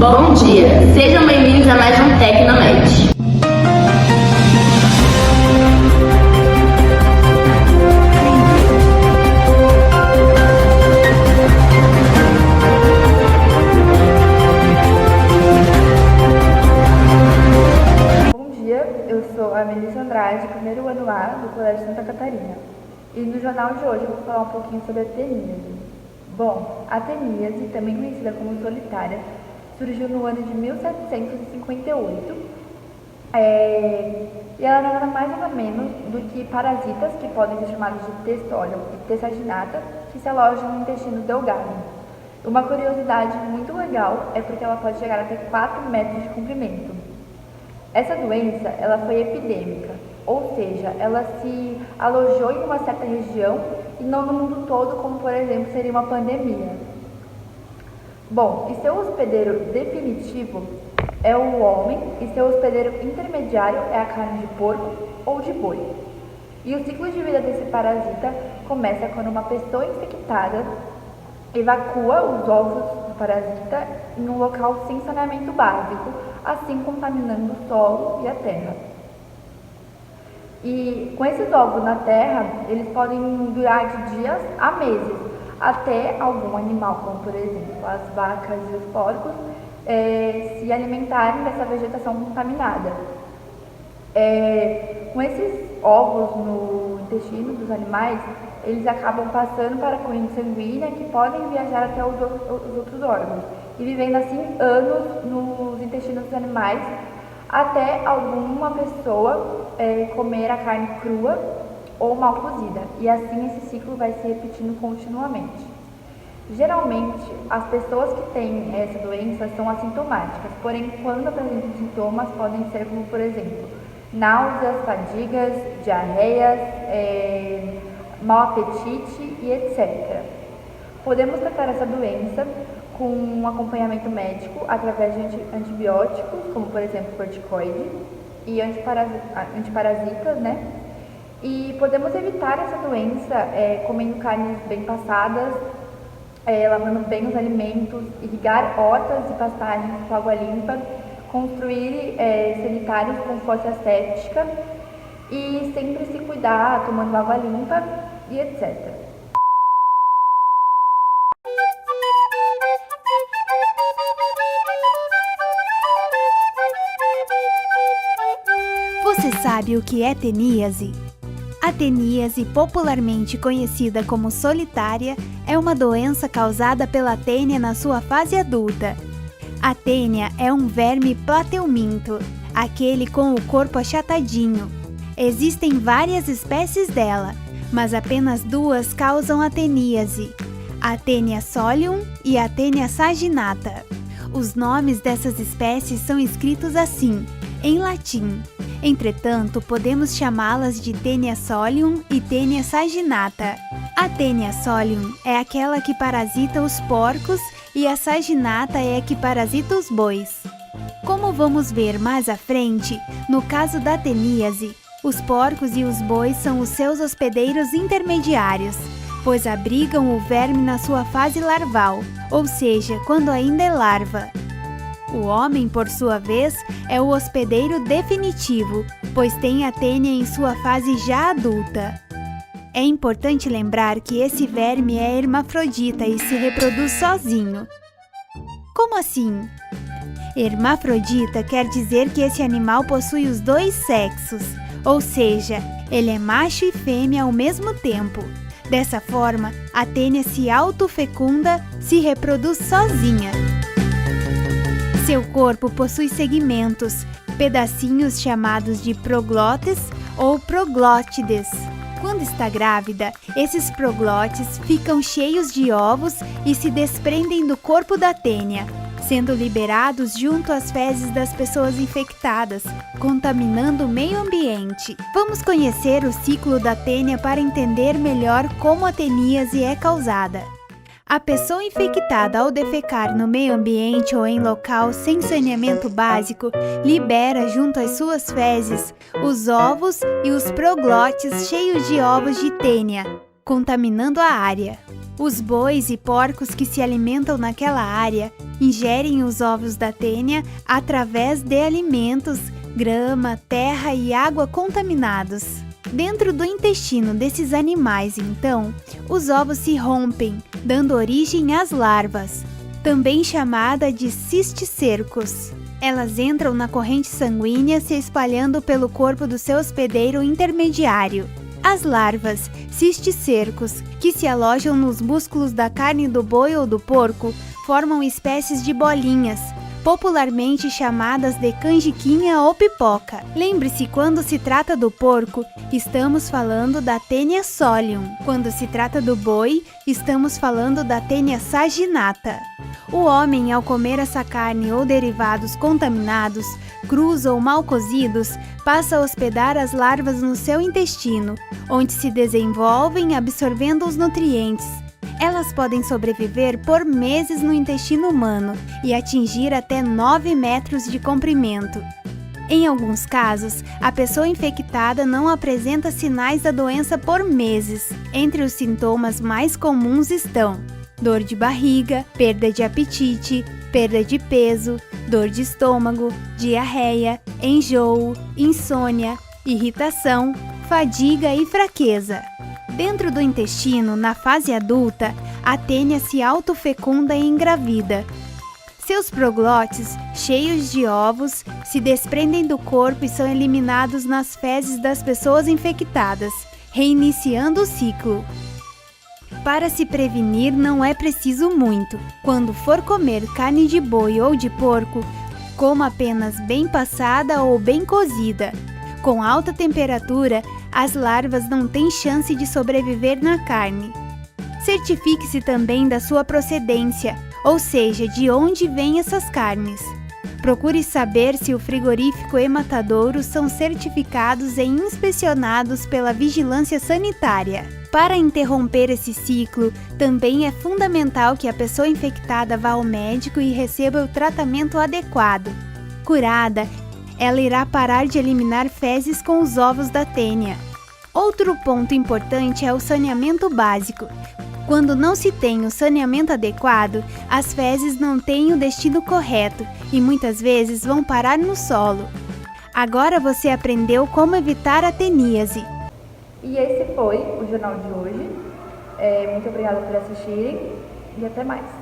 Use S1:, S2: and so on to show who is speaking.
S1: Bom dia, sejam bem-vindos a mais um Tecnomed.
S2: Bom dia, eu sou a Melissa Andrade, primeiro ano A do Colégio Santa Catarina. E no jornal de hoje eu vou falar um pouquinho sobre a teníase. Bom, a teníase, também conhecida como solitária, surgiu no ano de 1758 e ela não era mais nada menos do que parasitas que podem ser chamados de T-Solium e T-Saginata, que se alojam no intestino delgado. Uma curiosidade muito legal é porque ela pode chegar até 4 metros de comprimento. Essa doença ela foi epidêmica, ou seja, ela se alojou em uma certa região e não no mundo todo, como por exemplo seria uma pandemia. Bom, e seu hospedeiro definitivo é o homem e seu hospedeiro intermediário é a carne de porco ou de boi. E o ciclo de vida desse parasita começa quando uma pessoa infectada evacua os ovos do parasita em um local sem saneamento básico, assim contaminando o solo e a terra. E com esses ovos na terra, eles podem durar de dias a meses, até algum animal, como por exemplo as vacas e os porcos, se alimentarem dessa vegetação contaminada. Com esses ovos no intestino dos animais, eles acabam passando para a corrente sanguínea, que podem viajar até os outros órgãos e vivendo assim anos nos intestinos dos animais, até alguma pessoa comer a carne crua ou mal cozida, e assim esse ciclo vai se repetindo continuamente. Geralmente, as pessoas que têm essa doença são assintomáticas, porém, quando apresentam sintomas, podem ser como, por exemplo, náuseas, fadigas, diarreias, mau apetite e etc. Podemos tratar essa doença com um acompanhamento médico através de antibióticos, como por exemplo corticoide e antiparasitas, né? E podemos evitar essa doença comendo carnes bem passadas, lavando bem os alimentos, irrigar hortas e pastagens com água limpa, construir sanitários com fossa séptica e sempre se cuidar tomando água limpa e etc.
S3: Você sabe o que é teníase? A teníase, popularmente conhecida como solitária, é uma doença causada pela tênia na sua fase adulta. A tênia é um verme plateuminto, aquele com o corpo achatadinho. Existem várias espécies dela, mas apenas 2 causam a teníase: a Taenia solium e a Taenia saginata. Os nomes dessas espécies são escritos assim, em latim. Entretanto, podemos chamá-las de Taenia solium e Taenia saginata. A Taenia solium é aquela que parasita os porcos e a saginata é a que parasita os bois. Como vamos ver mais à frente, no caso da teníase, os porcos e os bois são os seus hospedeiros intermediários, pois abrigam o verme na sua fase larval, ou seja, quando ainda é larva. O homem, por sua vez, é o hospedeiro definitivo, pois tem a tênia em sua fase já adulta. É importante lembrar que esse verme é hermafrodita e se reproduz sozinho. Como assim? Hermafrodita quer dizer que esse animal possui os 2 sexos, ou seja, ele é macho e fêmea ao mesmo tempo. Dessa forma, a tênia se autofecunda, se reproduz sozinha. Seu corpo possui segmentos, pedacinhos chamados de proglotes ou proglótides. Quando está grávida, esses proglotes ficam cheios de ovos e se desprendem do corpo da tênia, sendo liberados junto às fezes das pessoas infectadas, contaminando o meio ambiente. Vamos conhecer o ciclo da tênia para entender melhor como a teníase é causada. A pessoa infectada ao defecar no meio ambiente ou em local sem saneamento básico libera junto às suas fezes os ovos e os proglotes cheios de ovos de tênia, contaminando a área. Os bois e porcos que se alimentam naquela área ingerem os ovos da tênia através de alimentos, grama, terra e água contaminados. Dentro do intestino desses animais, então, os ovos se rompem, dando origem às larvas, também chamada de cisticercos. Elas entram na corrente sanguínea, se espalhando pelo corpo do seu hospedeiro intermediário. As larvas cisticercos, que se alojam nos músculos da carne do boi ou do porco, formam espécies de bolinhas, popularmente chamadas de canjiquinha ou pipoca. Lembre-se, quando se trata do porco, estamos falando da Taenia solium. Quando se trata do boi, estamos falando da Taenia saginata. O homem, ao comer essa carne ou derivados contaminados, crus ou mal cozidos, passa a hospedar as larvas no seu intestino, onde se desenvolvem absorvendo os nutrientes. Elas podem sobreviver por meses no intestino humano e atingir até 9 metros de comprimento. Em alguns casos, a pessoa infectada não apresenta sinais da doença por meses. Entre os sintomas mais comuns estão dor de barriga, perda de apetite, perda de peso, dor de estômago, diarreia, enjoo, insônia, irritação, fadiga e fraqueza. Dentro do intestino, na fase adulta, a tênia se autofecunda e engravida. Seus proglotes, cheios de ovos, se desprendem do corpo e são eliminados nas fezes das pessoas infectadas, reiniciando o ciclo. Para se prevenir não é preciso muito. Quando for comer carne de boi ou de porco, coma apenas bem passada ou bem cozida. Com alta temperatura, as larvas não têm chance de sobreviver na carne. Certifique-se também da sua procedência, ou seja, de onde vêm essas carnes. Procure saber se o frigorífico e matadouro são certificados e inspecionados pela vigilância sanitária. Para interromper esse ciclo, também é fundamental que a pessoa infectada vá ao médico e receba o tratamento adequado. Curada, ela irá parar de eliminar fezes com os ovos da tênia. Outro ponto importante é o saneamento básico. Quando não se tem o saneamento adequado, as fezes não têm o destino correto e muitas vezes vão parar no solo. Agora você aprendeu como evitar a teníase.
S2: E esse foi o jornal de hoje. Muito obrigada por assistirem e até mais.